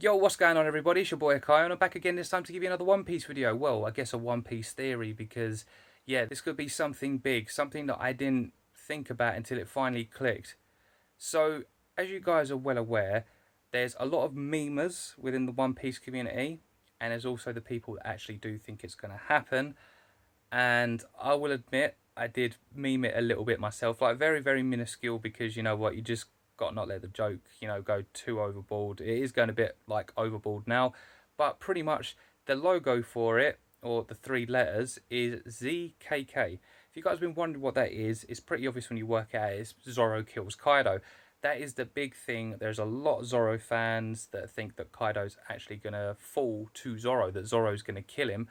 Yo, what's going on everybody? It's your boy KAIO and I'm back again this time to give you another One Piece video. Well, I guess a One Piece theory because, yeah, this could be something big, something that I didn't think about until it finally clicked. So, as you guys are well aware, there's a lot of memers within the One Piece community, and there's also the people that actually do think it's going to happen. And I will admit, I did meme it a little bit myself, like very, very minuscule, because you know what, you just got to not let the joke, go too overboard. It is going a bit like overboard now, but pretty much the logo for it, or the three letters, is ZKK. If you guys have been wondering what that is, it's pretty obvious when you work out it's Zoro kills Kaido. That is the big thing. There's a lot of Zoro fans that think that Kaido's actually going to fall to Zoro, that Zoro's going to kill him.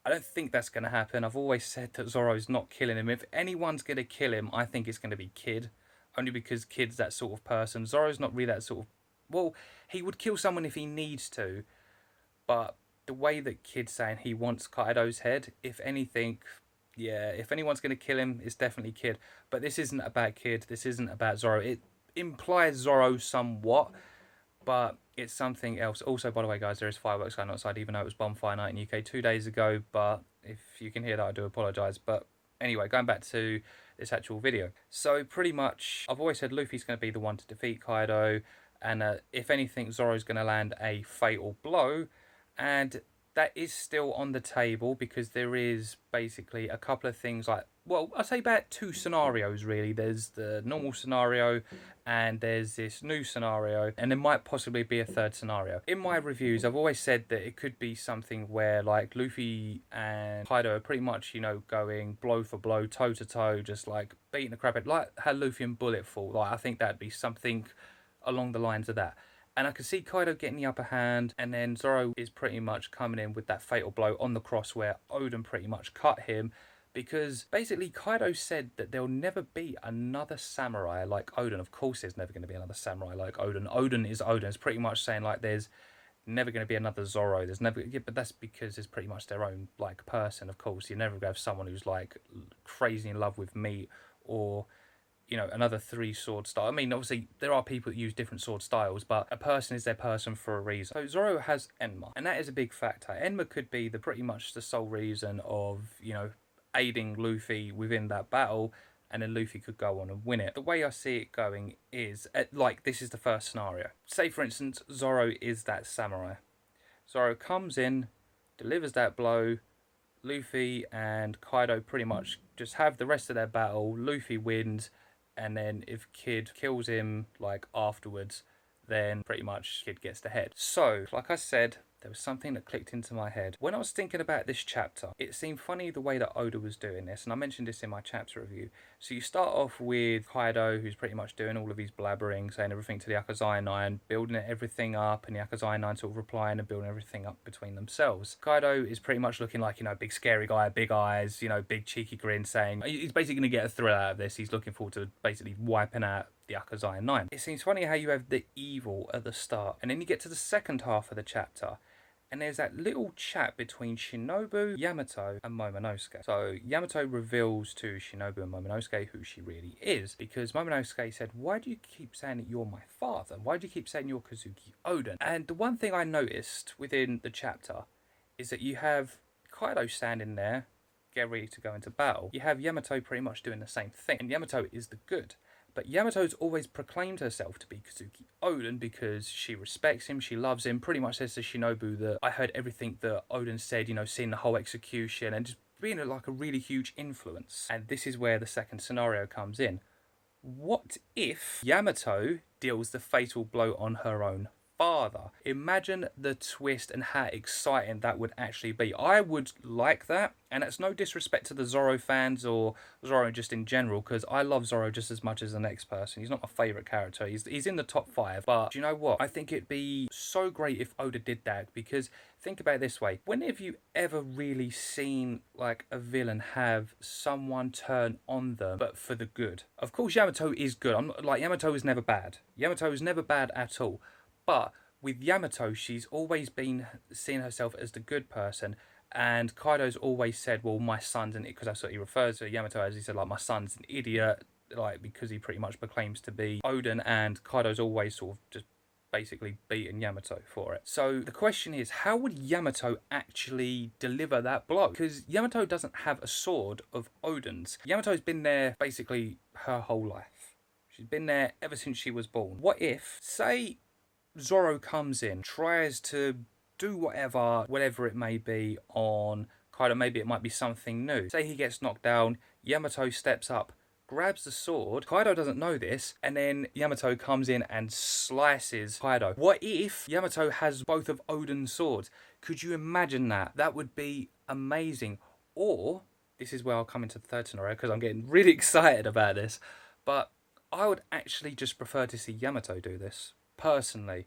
I don't think that's going to happen. I've always said that Zoro's not killing him. If anyone's going to kill him, I think it's going to be Kid. Only because Kid's that sort of person. Zoro's not really that sort of... Well, he would kill someone if he needs to. But the way that Kid's saying he wants Kaido's head, if anything... Yeah, if anyone's going to kill him, it's definitely Kid. But this isn't about Kid. This isn't about Zoro. It implies Zoro somewhat, but it's something else. Also, by the way, guys, there is fireworks going outside, even though it was bonfire night in UK 2 days ago. But if you can hear that, I do apologise. But anyway, going back to this actual video. So pretty much, I've always said Luffy's going to be the one to defeat Kaido. And if anything, Zoro's going to land a fatal blow. And that is still on the table because there is basically a couple of things like, well, I'd say about two scenarios really. There's the normal scenario and there's this new scenario, and there might possibly be a third scenario. In my reviews, I've always said that it could be something where like Luffy and Kaido are pretty much, going blow for blow, toe to toe, just like beating the crap out, like how Luffy and Bullet fought. Like, I think that'd be something along the lines of that. And I could see Kaido getting the upper hand, and then Zoro is pretty much coming in with that fatal blow on the cross where Oden pretty much cut him. Because basically Kaido said that there'll never be another samurai like Oden. Of course there's never going to be another samurai like Oden. Oden is Oden. It's pretty much saying like there's never going to be another Zoro. There's never... Yeah, but that's because it's pretty much their own like person, of course. You're never going to have someone who's like crazy in love with meat or... another three sword style. I mean, obviously, there are people that use different sword styles, but a person is their person for a reason. So Zoro has Enma, and that is a big factor. Enma could be the pretty much the sole reason of, aiding Luffy within that battle, and then Luffy could go on and win it. The way I see it going is, like, this is the first scenario. Say, for instance, Zoro is that samurai. Zoro comes in, delivers that blow, Luffy and Kaido pretty much just have the rest of their battle, Luffy wins, and then if Kid kills him, like, afterwards, then pretty much Kid gets the head. So, like I said, there was something that clicked into my head. When I was thinking about this chapter, it seemed funny the way that Oda was doing this, and I mentioned this in my chapter review. So you start off with Kaido, who's pretty much doing all of his blabbering, saying everything to the Akazai 9, building everything up, and the Akazai 9 sort of replying and building everything up between themselves. Kaido is pretty much looking like, big scary guy, big eyes, big cheeky grin, saying he's basically going to get a thrill out of this. He's looking forward to basically wiping out the Akazai 9. It seems funny how you have the evil at the start, and then you get to the second half of the chapter, and there's that little chat between Shinobu, Yamato, and Momonosuke. So Yamato reveals to Shinobu and Momonosuke who she really is, because Momonosuke said, "Why do you keep saying that you're my father? Why do you keep saying you're Kazuki Oden?" And the one thing I noticed within the chapter is that you have Kaido standing there, get ready to go into battle. You have Yamato pretty much doing the same thing, and Yamato is the good. But Yamato's always proclaimed herself to be Kazuki Oden because she respects him, she loves him, pretty much says to Shinobu that I heard everything that Oden said, seeing the whole execution and just being like a really huge influence. And this is where the second scenario comes in. What if Yamato deals the fatal blow on her own father? Imagine the twist and how exciting that would actually be. I would like that, and it's no disrespect to the Zoro fans or Zoro just in general, because I love Zoro just as much as the next person. He's not my favourite character. He's in the top 5, but do you know what? I think it'd be so great if Oda did that, because think about it this way. When have you ever really seen like a villain have someone turn on them, but for the good? Of course, Yamato is good. I'm not, like, Yamato is never bad. Yamato is never bad at all. But with Yamato, she's always been seeing herself as the good person, and Kaido's always said, well, my son's an idiot, because that's what he refers to Yamato as. He said, like, my son's an idiot, like, because he pretty much proclaims to be Oden, and Kaido's always sort of just basically beaten Yamato for it. So the question is, how would Yamato actually deliver that blow? Because Yamato doesn't have a sword of Odin's. Yamato's been there basically her whole life. She's been there ever since she was born. What if, say, Zoro comes in, tries to do whatever it may be on Kaido, maybe it might be something new. Say he gets knocked down, Yamato steps up, grabs the sword, Kaido doesn't know this, and then Yamato comes in and slices Kaido. What if Yamato has both of Odin's swords? Could you imagine that? That would be amazing. Or, this is where I'll come into the third scenario, because I'm getting really excited about this, but I would actually just prefer to see Yamato do this, personally,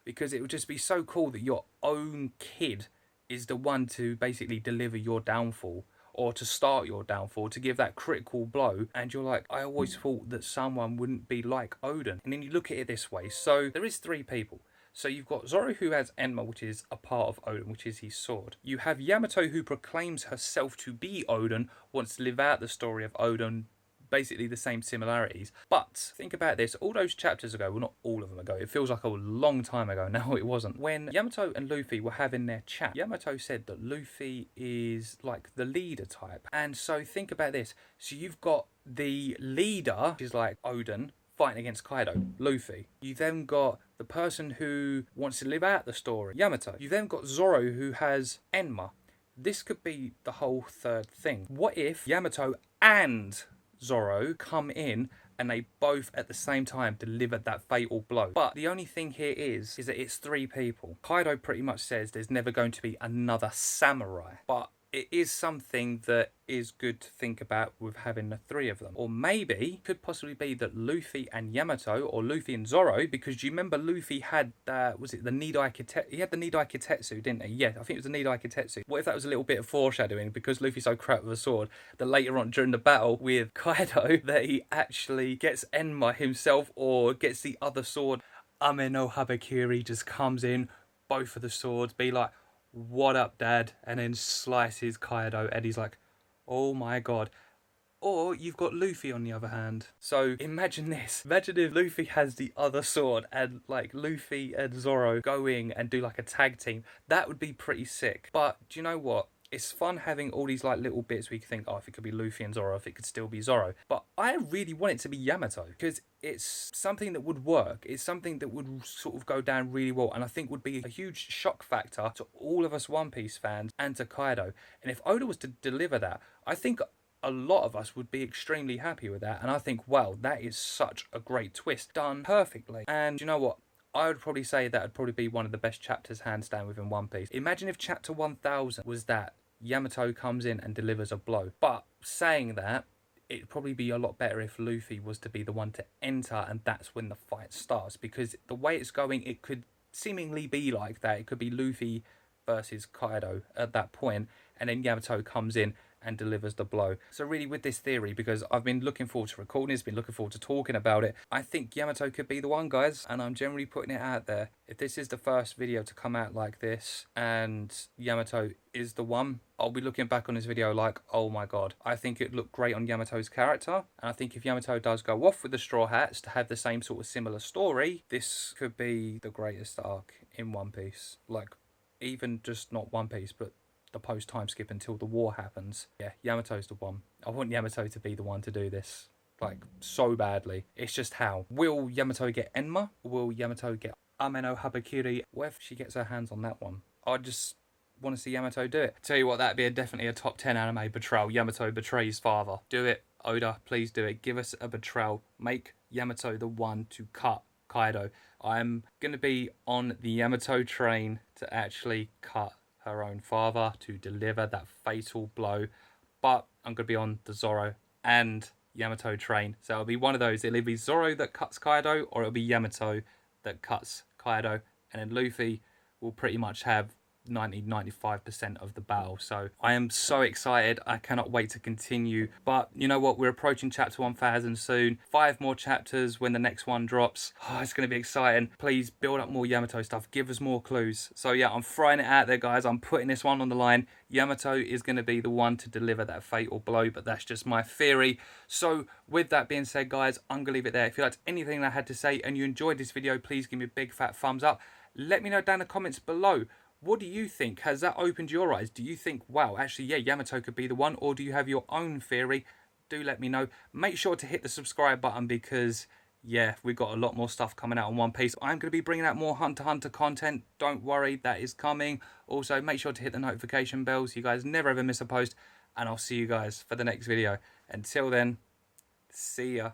because it would just be so cool that your own kid is the one to basically deliver your downfall, or to start your downfall, to give that critical blow, and you're like, I always thought that someone wouldn't be like Odin. And then you look at it this way, so there is 3 people. So you've got Zoro, who has Enma, which is a part of Odin, which is his sword. You have Yamato, who proclaims herself to be Odin, wants to live out the story of Odin, basically the same similarities. But think about this, all those chapters ago, well, not all of them ago, it feels like a long time ago. No, it wasn't. When Yamato and Luffy were having their chat, Yamato said that Luffy is like the leader type. And so think about this, so you've got the leader, which is like Odin, fighting against Kaido, Luffy. You then got the person who wants to live out the story, Yamato. You then got Zoro, who has Enma. This could be the whole third thing. What if Yamato and Zoro come in and they both at the same time delivered that fatal blow? But the only thing here is that it's 3 people. Kaido pretty much says there's never going to be another samurai, but it is something that is good to think about with having the 3 of them. Or maybe could possibly be that Luffy and Yamato, or Luffy and Zoro, because do you remember Luffy had was it the Nidai Kitetsu? He had the Nidai Kitetsu, didn't he? Yeah, I think it was the Nidai Kitetsu. What if that was a little bit of foreshadowing, because Luffy's so crap with a sword, that later on during the battle with Kaido that he actually gets Enma himself, or gets the other sword. Ame no Habakiri just comes in, both of the swords, be like, what up, Dad? And then slices Kaido, and he's like, oh my god. Or you've got Luffy on the other hand. So imagine this. Imagine if Luffy has the other sword, and like Luffy and Zoro going and do like a tag team. That would be pretty sick. But do you know what? It's fun having all these like little bits where you can think, oh, if it could be Luffy and Zoro, if it could still be Zoro. But I really want it to be Yamato, because it's something that would work. It's something that would sort of go down really well, and I think would be a huge shock factor to all of us One Piece fans and to Kaido. And if Oda was to deliver that, I think a lot of us would be extremely happy with that. And I think, wow, that is such a great twist, done perfectly. And you know what? I would probably say that would probably be one of the best chapters hands down within One Piece. Imagine if chapter 1000 was that Yamato comes in and delivers a blow. But saying that, it'd probably be a lot better if Luffy was to be the one to enter, and that's when the fight starts. Because the way it's going, it could seemingly be like that. It could be Luffy versus Kaido at that point, and then Yamato comes in and delivers the blow. So really, with this theory, because I've been looking forward to recording this, been looking forward to talking about it, I think Yamato could be the one, guys, and I'm generally putting it out there. If this is the first video to come out like this and Yamato is the one, I'll be looking back on this video like, oh my god, I think it looked great on Yamato's character. And I think if Yamato does go off with the Straw Hats to have the same sort of similar story, this could be the greatest arc in One Piece. Like, even just not One Piece, but the post time skip until the war happens. Yeah, Yamato's the one. I want Yamato to be the one to do this, like, so badly. It's just how. Will Yamato get Enma? Will Yamato get Ame no Habakiri? What if she gets her hands on that one? I just want to see Yamato do it. Tell you what, that'd be definitely a top 10 anime betrayal. Yamato betrays father. Do it, Oda, please do it. Give us a betrayal. Make Yamato the one to cut Kaido. I'm going to be on the Yamato train to actually cut her own father, to deliver that fatal blow. But I'm going to be on the Zoro and Yamato train. So it'll be one of those. It'll either be Zoro that cuts Kaido, or it'll be Yamato that cuts Kaido. And then Luffy will pretty much have 90-95% of the battle. So I am so excited. I cannot wait to continue. But you know what? We're approaching chapter 1000 soon. 5 more chapters when the next one drops. Oh, it's going to be exciting. Please build up more Yamato stuff. Give us more clues. So yeah, I'm throwing it out there, guys. I'm putting this one on the line. Yamato is going to be the one to deliver that fatal blow, but that's just my theory. So with that being said, guys, I'm going to leave it there. If you liked anything I had to say and you enjoyed this video, please give me a big fat thumbs up. Let me know down in the comments below. What do you think? Has that opened your eyes? Do you think, wow, actually, yeah, Yamato could be the one? Or do you have your own theory? Do let me know. Make sure to hit the subscribe button because, yeah, we've got a lot more stuff coming out on One Piece. I'm going to be bringing out more Hunter x Hunter content. Don't worry, that is coming. Also, make sure to hit the notification bell so you guys never ever miss a post. And I'll see you guys for the next video. Until then, see ya.